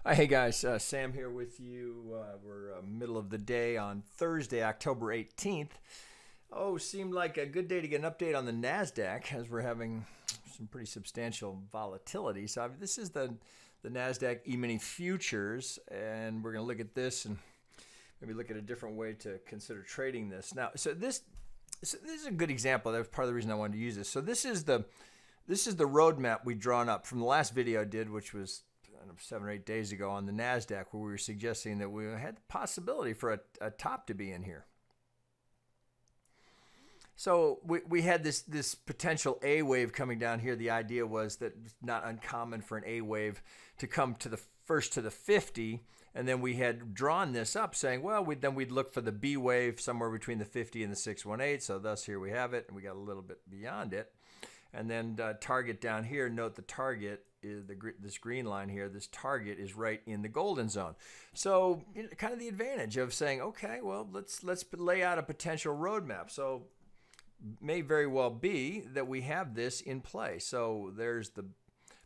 Hey guys, Sam here with you. We're middle of the day on Thursday, October 18th. Oh, seemed like a good day to get an update on the Nasdaq as we're having some pretty substantial volatility. So this is the Nasdaq E-mini futures, and we're going to look at this and maybe look at a different way to consider trading this. Now, so this is a good example. That was part of the reason I wanted to use this. So this is the roadmap we've drawn up from the last video I did, which was 7 or 8 days ago on the Nasdaq, where we were suggesting that we had the possibility for a top to be in here. So we had this potential A wave coming down here. The idea was that it's not uncommon for an A wave to come to the first to the 50, and then we had drawn this up saying, well, we'd look for the B wave somewhere between the 50 and the 618. So thus here we have it, and we got a little bit beyond it. And then target down here, note the target is this green line here. This target is right in the golden zone. So kind of the advantage of saying, okay, well, let's lay out a potential roadmap. So may very well be that we have this in play. So there's the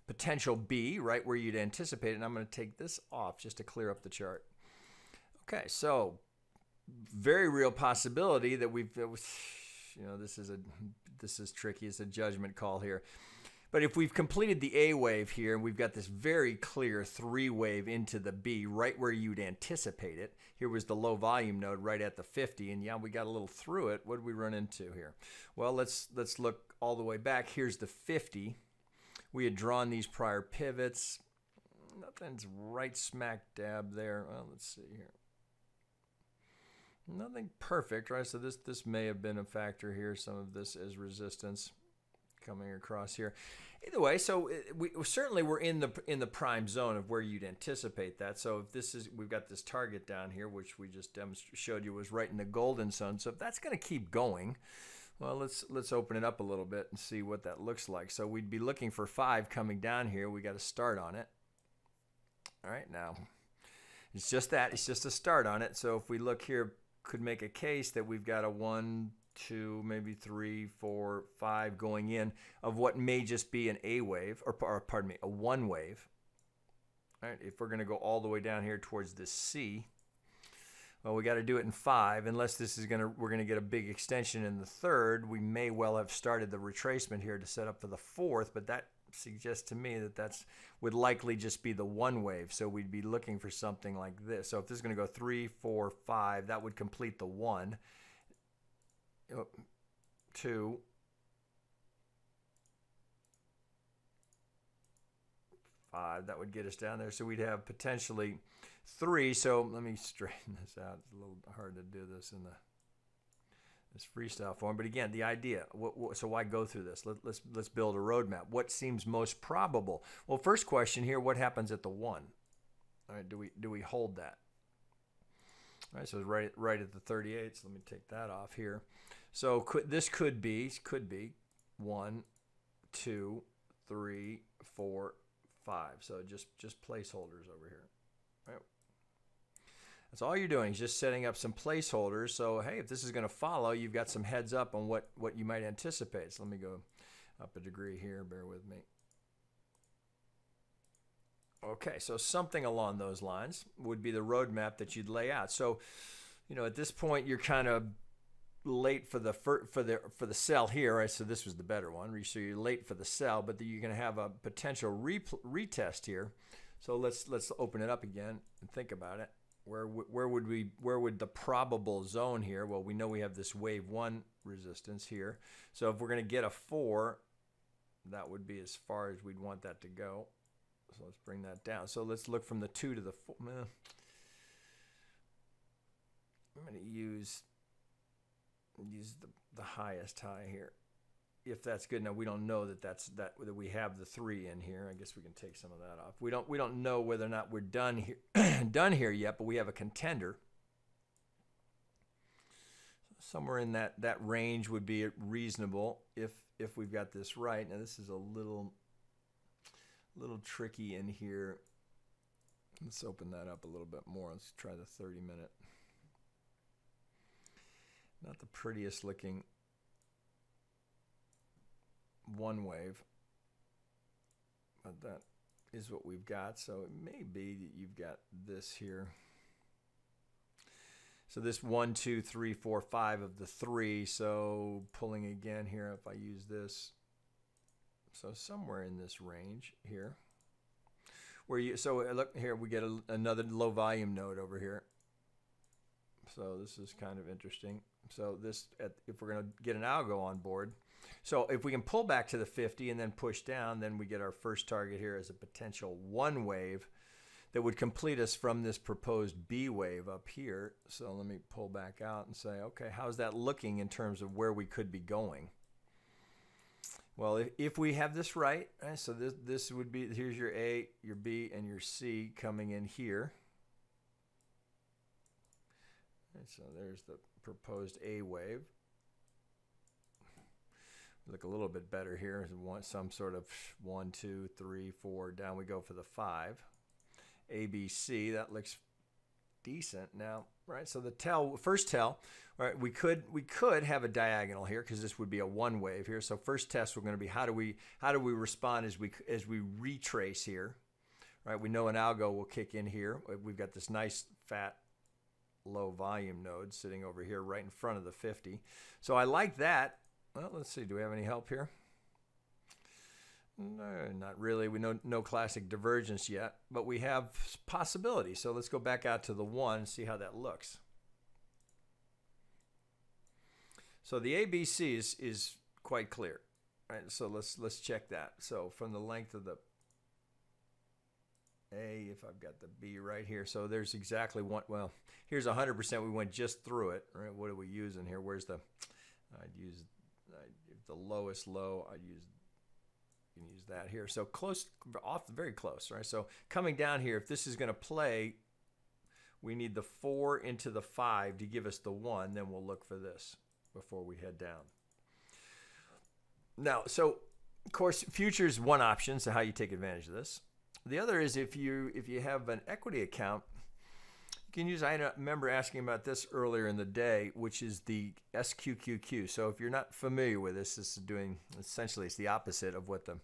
potential B right where you'd anticipate it. And I'm going to take this off just to clear up the chart. Okay, so very real possibility that this is tricky. It's a judgment call here. But if we've completed the A wave here and we've got this very clear 3 wave into the B right where you'd anticipate it. Here was the low volume node right at the 50, and yeah, we got a little through it. What did we run into here? Well, let's look all the way back. Here's the 50. We had drawn these prior pivots. Nothing's right smack dab there. Well, let's see here. Nothing perfect, right? So this may have been a factor here. Some of this is resistance coming across here. Either way, so we're in the prime zone of where you'd anticipate that. So if we've got this target down here, which we just showed you was right in the golden zone. So if that's going to keep going, well, let's open it up a little bit and see what that looks like. So we'd be looking for 5 coming down here. We got to start on it. All right, now it's just that. It's just a start on it. So if we look here, could make a case that we've got a 1, 2, maybe 3, 4, 5 going in of what may just be an A wave, or pardon me, a 1 wave. All right, if we're going to go all the way down here towards this C, well, we got to do it in 5. Unless we're going to get a big extension in the 3rd, we may well have started the retracement here to set up for the 4th, but that suggests to me that would likely just be the 1 wave. So we'd be looking for something like this. So if this is going to go 3, 4, 5, that would complete the 1. 2, 5, that would get us down there. So we'd have potentially 3. So let me straighten this out. It's a little hard to do this in this freestyle form. But again, the idea. So why go through this? Let's build a roadmap. What seems most probable? Well, first question here: what happens at the 1? All right, do we hold that? All right, so it's right at the 38. So let me take that off here. So this could be 1, 2, 3, 4, 5. So just placeholders over here. All right. That's all you're doing is just setting up some placeholders. So hey, if this is going to follow, you've got some heads up on what you might anticipate. So let me go up a degree here. Bear with me. Okay, so something along those lines would be the roadmap that you'd lay out. So, at this point, you're kind of late for the sell here, right? So this was the better one. So you're late for the sell, but you're going to have a potential retest here. So let's open it up again and think about it. Where would the probable zone here? Well, we know we have this wave 1 resistance here. So if we're going to get a 4, that would be as far as we'd want that to go. So let's bring that down. So let's look from the 2 to the 4. I'm going to use the highest high here, if that's good. Now we don't know that we have the 3 in here. I guess we can take some of that off. We don't know whether or not we're done here yet, but we have a contender. Somewhere in that range would be reasonable if we've got this right. Now this is a little tricky in here. Let's open that up a little bit more. Let's try the 30-minute. Not the prettiest looking 1 wave, but that is what we've got. So it may be that you've got this here. So this 1, 2, 3, 4, 5 of the 3. So pulling again here, if I use this, so somewhere in this range here, where you, so look here, we get another low volume node over here. So this is kind of interesting. So this, if we're going to get an algo on board, so if we can pull back to the 50 and then push down, then we get our first target here as a potential 1 wave that would complete us from this proposed B wave up here. So let me pull back out and say, okay, how's that looking in terms of where we could be going? Well, if we have this right, so this would be, here's your A, your B, and your C coming in here. And so there's the proposed A wave. Look a little bit better here. Some sort of 1, 2, 3, 4. Down we go for the 5. A, B, C. That looks decent now, right? So the first tell, right? We could have a diagonal here because this would be a 1 wave here. So first test we're going to be how do we respond as we retrace here, right? We know an algo will kick in here. We've got this nice fat low volume node sitting over here right in front of the 50. So I like that. Well, let's see. Do we have any help here? No, not really. We know no classic divergence yet, but we have possibility. So let's go back out to the 1 and see how that looks. So the ABC is quite clear, right? So let's check that. So from the length of the A, if I've got the B right here, so there's exactly one. Well, here's 100%. We went just through it, right? What are we using here? Where's the? I'd use the lowest low. I'd use. You can use that here. So close, off, very close, right? So coming down here, if this is going to play, we need the 4 into the 5 to give us the 1. Then we'll look for this before we head down. Now, so of course, futures one option, so how you take advantage of this. The other is if you have an equity account, you can use, I remember asking about this earlier in the day, which is the SQQQ. So if you're not familiar with this is doing, essentially it's the opposite of what the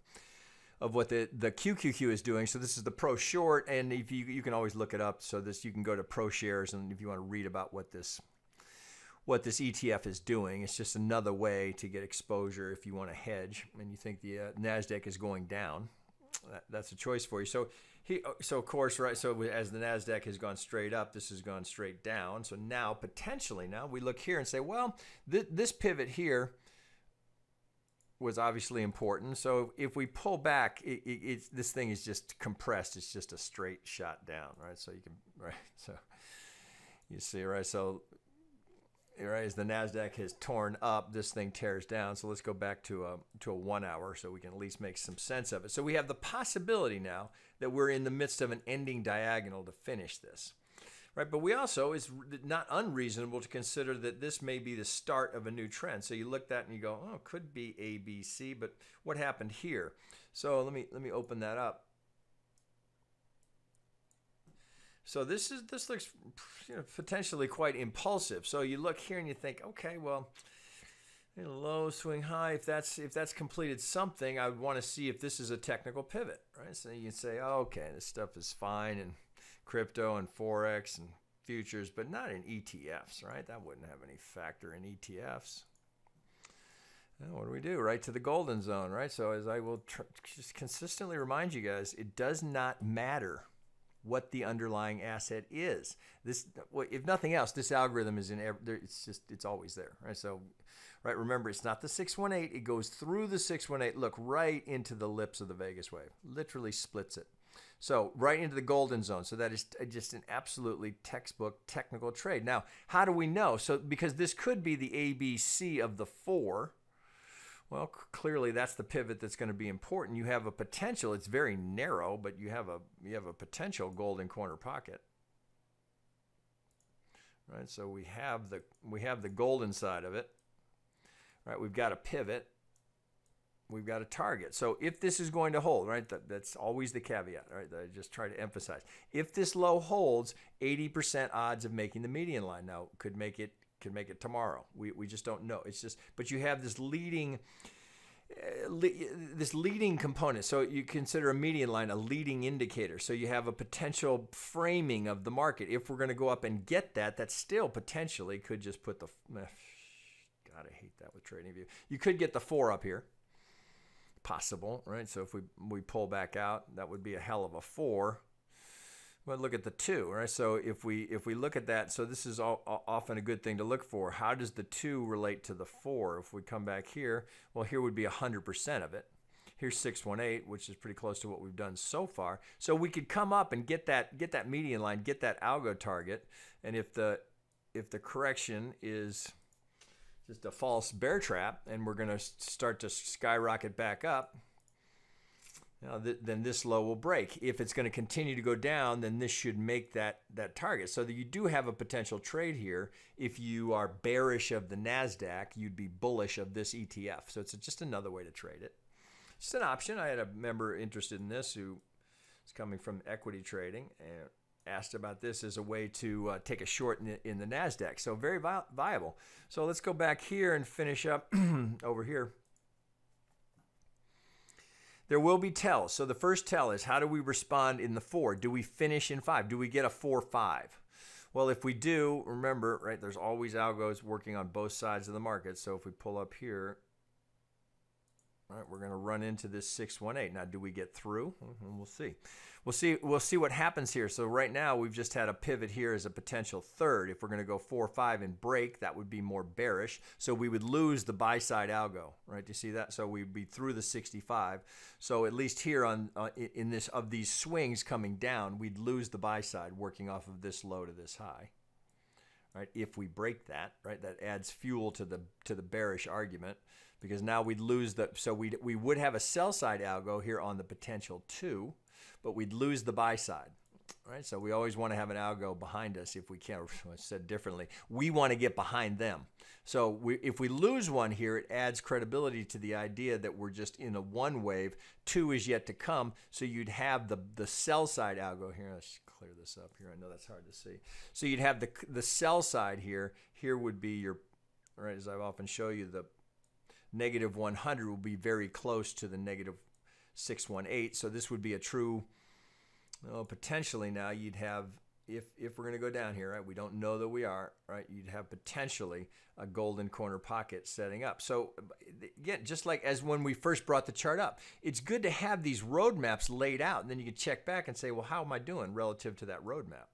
QQQ is doing. So this is the pro short, and if you can always look it up. So this, you can go to pro shares, and if you want to read about what this ETF is doing, it's just another way to get exposure if you want to hedge and you think the Nasdaq is going down. That's a choice for you. So of course, right, so as the Nasdaq has gone straight up, this has gone straight down. So now, potentially, now we look here and say, well, this pivot here was obviously important. So if we pull back, this thing is just compressed. It's just a straight shot down, right? So you can, right, so you see, right, so right, as the Nasdaq has torn up, this thing tears down. So let's go back to a 1 hour so we can at least make some sense of it. So we have the possibility now that we're in the midst of an ending diagonal to finish this, right? But we also, it's not unreasonable to consider that this may be the start of a new trend. So you look at that and you go, oh, it could be A, B, C, but what happened here? So let me open that up. So this looks, you know, potentially quite impulsive. So you look here and you think, okay, well, low, swing high. If that's completed something, I would want to see if this is a technical pivot, right? So you can say, oh, okay, this stuff is fine in crypto and forex and futures, but not in ETFs, right? That wouldn't have any factor in ETFs. And what do we do? Right to the golden zone, right? So as I will just consistently remind you guys, it does not matter what the underlying asset is. This, if nothing else, this algorithm is in every, it's always there, right? So, right, remember, it's not the 618, it goes through the 618, look, right into the lips of the Vegas wave, literally splits it. So right into the golden zone. So that is just an absolutely textbook technical trade. Now, how do we know? So because this could be the ABC of the 4. Well, clearly that's the pivot that's going to be important. You have a potential, it's very narrow, but you have a potential golden corner pocket. Right? So we have the golden side of it. Right? We've got a pivot. We've got a target. So if this is going to hold, right? That's always the caveat, right? That I just try to emphasize. If this low holds, 80% odds of making the median line. Now, could make it tomorrow. We just don't know. It's just, but you have this leading this leading component. So you consider a median line a leading indicator. So you have a potential framing of the market. If we're going to go up and get that, that still potentially could just put the, God, I hate that with trading view. You could get the 4 up here. Possible, right? So if we pull back out, that would be a hell of a 4. But look at the 2, right? So if we look at that, so this is often a good thing to look for. How does the 2 relate to the 4? If we come back here, well, here would be 100% of it. Here's 618, which is pretty close to what we've done so far. So we could come up and get that median line, get that algo target, and if the correction is just a false bear trap, and we're going to start to skyrocket back up, then this low will break. If it's going to continue to go down, then this should make that target. So that you do have a potential trade here. If you are bearish of the Nasdaq, you'd be bullish of this ETF. So it's just another way to trade it. It's an option. I had a member interested in this who is coming from equity trading and asked about this as a way to take a short in the Nasdaq. So very viable. So let's go back here and finish up over here. There will be tells. So the first tell is, how do we respond in the 4? Do we finish in 5? Do we get a 4-5? Well, if we do, remember, right, there's always algos working on both sides of the market. So if we pull up here, all right, we're going to run into this 618. Now, do we get through? We'll see. We'll see what happens here. So right now, we've just had a pivot here as a potential third. If we're going to go 5 and break, that would be more bearish. So we would lose the buy side algo, right? Do you see that? So we'd be through the 65. So at least here in this of these swings coming down, we'd lose the buy side working off of this low to this high. Right? If we break that, right, that adds fuel to the bearish argument, because now we'd lose so we would have a sell side algo here on the potential 2, but we'd lose the buy side, right? So we always want to have an algo behind us if we can. Or said differently, we want to get behind them. So if we lose one here, it adds credibility to the idea that we're just in a 1 wave. 2 is yet to come. So you'd have the sell side algo here. Let's clear this up here. I know that's hard to see. So you'd have the sell side here. Here would be your, right, as I often show you, the negative 100 will be very close to the negative 618. So this would be a true, potentially now you'd have, if we're going to go down here, right, we don't know that we are, right, you'd have potentially a golden corner pocket setting up. So again, just like as when we first brought the chart up, it's good to have these roadmaps laid out, and then you can check back and say, well, how am I doing relative to that roadmap?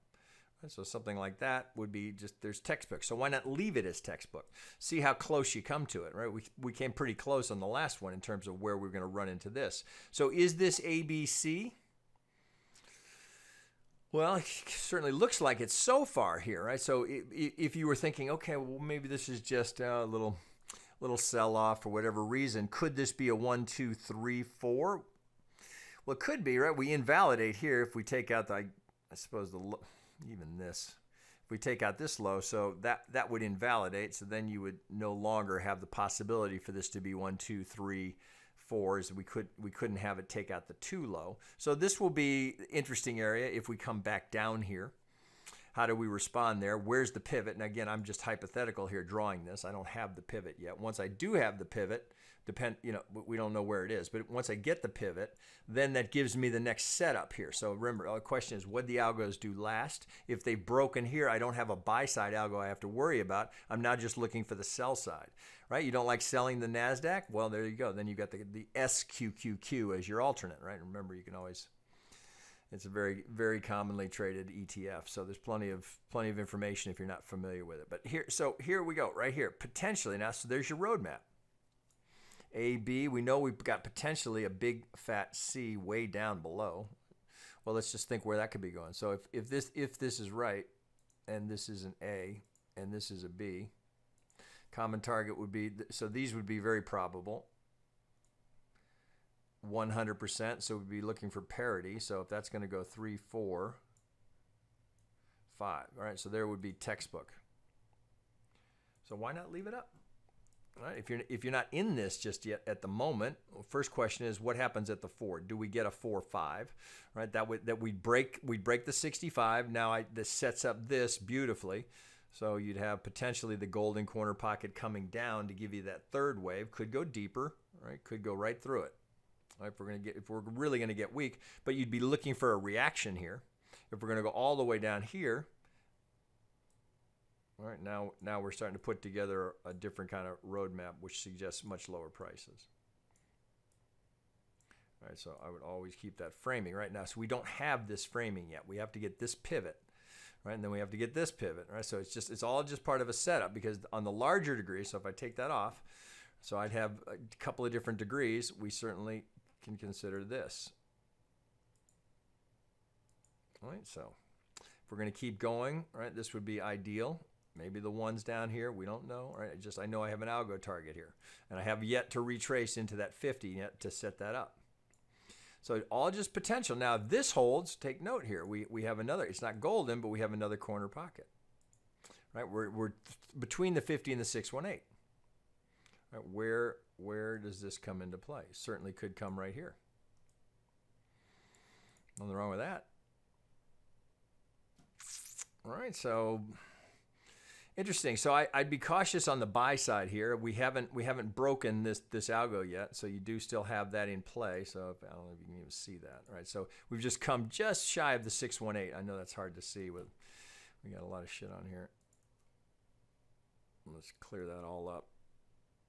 So something like that would be just, there's textbook. So why not leave it as textbook? See how close you come to it, right? We came pretty close on the last one in terms of where we're going to run into this. So is this ABC? Well, it certainly looks like it so far here, right? So if you were thinking, okay, well, maybe this is just a little sell-off for whatever reason, could this be a 1, 2, 3, 4? Well, it could be, right? We invalidate here if we take out the, I suppose, even this, if we take out this low, so that would invalidate. So then you would no longer have the possibility for this to be 1, 2, 3, 4s. We couldn't have it take out the 2 low. So this will be an interesting area if we come back down here. How do we respond there? Where's the pivot? And again, I'm just hypothetical here drawing this. I don't have the pivot yet. Once I do have the pivot, we don't know where it is, but once I get the pivot, then that gives me the next setup here. So remember, the question is, what the algos do last? If they've broken here, I don't have a buy side algo I have to worry about. I'm now just looking for the sell side, right? You don't like selling the Nasdaq? Well, there you go. Then you got the SQQQ as your alternate, right? Remember, you can always, it's a very, very commonly traded ETF. So there's plenty of information if you're not familiar with it. But here we go, right here, potentially. Now, so there's your roadmap. A, B, we know we've got potentially a big fat C way down below. Well, let's just think where that could be going. So if this is right, and this is an A, and this is a B, common target would be, so these would be very probable. 100%, so we'd be looking for parity. So if that's going to go 3, 4, 5, all right, so there would be textbook. So why not leave it up? All right, if you're not in this just yet at the moment, first question is, what happens at the 4? Do we get a 4-5? Right, that we'd break the 65. Now this sets up this beautifully. So you'd have potentially the golden corner pocket coming down to give you that third wave. Could go deeper, right? Could go right through it. Right, if we're really gonna get weak, but you'd be looking for a reaction here. If we're gonna go all the way down here, all right, now we're starting to put together a different kind of roadmap, which suggests much lower prices. All right, so I would always keep that framing right now. So we don't have this framing yet. We have to get this pivot, right? And then we have to get this pivot, right? So it's all just part of a setup, because on the larger degree, so if I take that off, so I'd have a couple of different degrees. We certainly can consider this. All right, so if we're going to keep going, right, this would be ideal. Maybe the ones down here, we don't know, right? I know I have an algo target here, and I have yet to retrace into that 50 yet to set that up. So all just potential. Now, if this holds, take note here. We have another, it's not golden, but we have another corner pocket, right? We're between the 50 and the 618. Right, where does this come into play? Certainly could come right here. Nothing wrong with that. All right, so interesting. So I'd be cautious on the buy side here. We haven't broken this algo yet, so you do still have that in play. So I don't know if you can even see that. All right, so we've just come just shy of the 618. I know that's hard to see with we got a lot of shit on here. Let's clear that all up.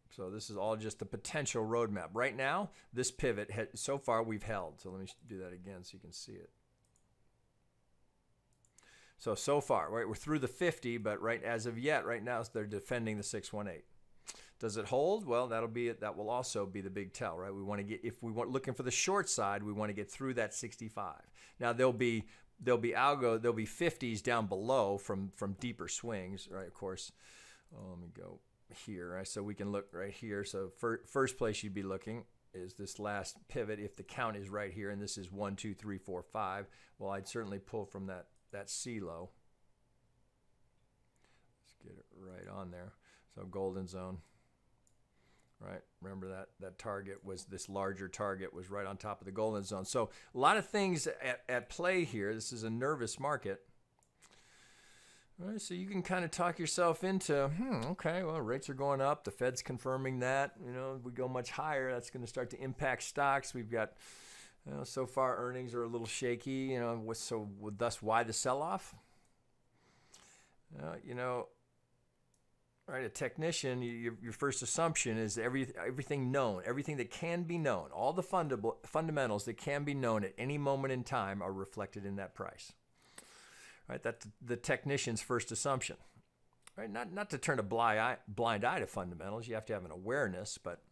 So this is all just the potential roadmap. Right now, this pivot, so far we've held. So let me do that again so you can see it. So far, right, we're through the 50, but right as of yet, right now, they're defending the 618. Does it hold? Well, that'll be it. That will also be the big tell, right? We want to get, if we want looking for the short side, we want to get through that 65. Now there'll be 50s down below from deeper swings, right? Of course. Let me go here, right? So we can look right here. So first place you'd be looking is this last pivot. If the count is right here, and this is 1, 2, 3, 4, 5, well, I'd certainly pull from that C low. Let's get it right on there. So golden zone, right? Remember that target was, this larger target was right on top of the golden zone. So a lot of things at play here. This is a nervous market. All right, so you can kind of talk yourself into, okay, well, rates are going up. The Fed's confirming that. You know, if we go much higher, that's going to start to impact stocks. We've got, you know, so far earnings are a little shaky. You know, so thus why the sell-off? You know, right? A technician, your first assumption is everything known, everything that can be known, all the fundamentals that can be known at any moment in time are reflected in that price. Right, that's the technician's first assumption. Right, not to turn a blind eye to fundamentals. You have to have an awareness, but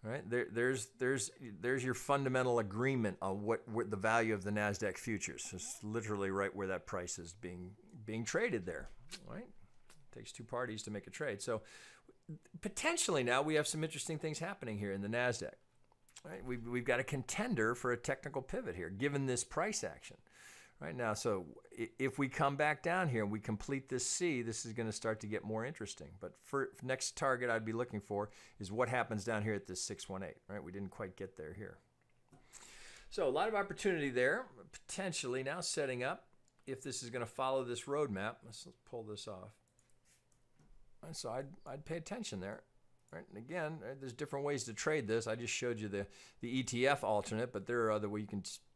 right there's your fundamental agreement on what the value of the Nasdaq futures. It's literally right where that price is being traded there. Right, it takes two parties to make a trade. So potentially now we have some interesting things happening here in the Nasdaq. Right, we've got a contender for a technical pivot here, given this price action. Right now, so if we come back down here and we complete this C, this is going to start to get more interesting. But for next target I'd be looking for is what happens down here at this 618. Right, we didn't quite get there here. So a lot of opportunity there, potentially now setting up if this is going to follow this roadmap. Let's pull this off. Right, so I'd pay attention there. Right, and again, there's different ways to trade this. I just showed you the ETF alternate, but there are other ways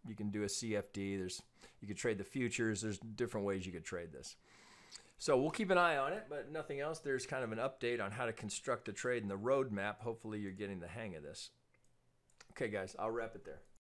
you can do a CFD. You could trade the futures. There's different ways you could trade this. So we'll keep an eye on it, but nothing else. There's kind of an update on how to construct a trade in the roadmap. Hopefully you're getting the hang of this. Okay, guys, I'll wrap it there.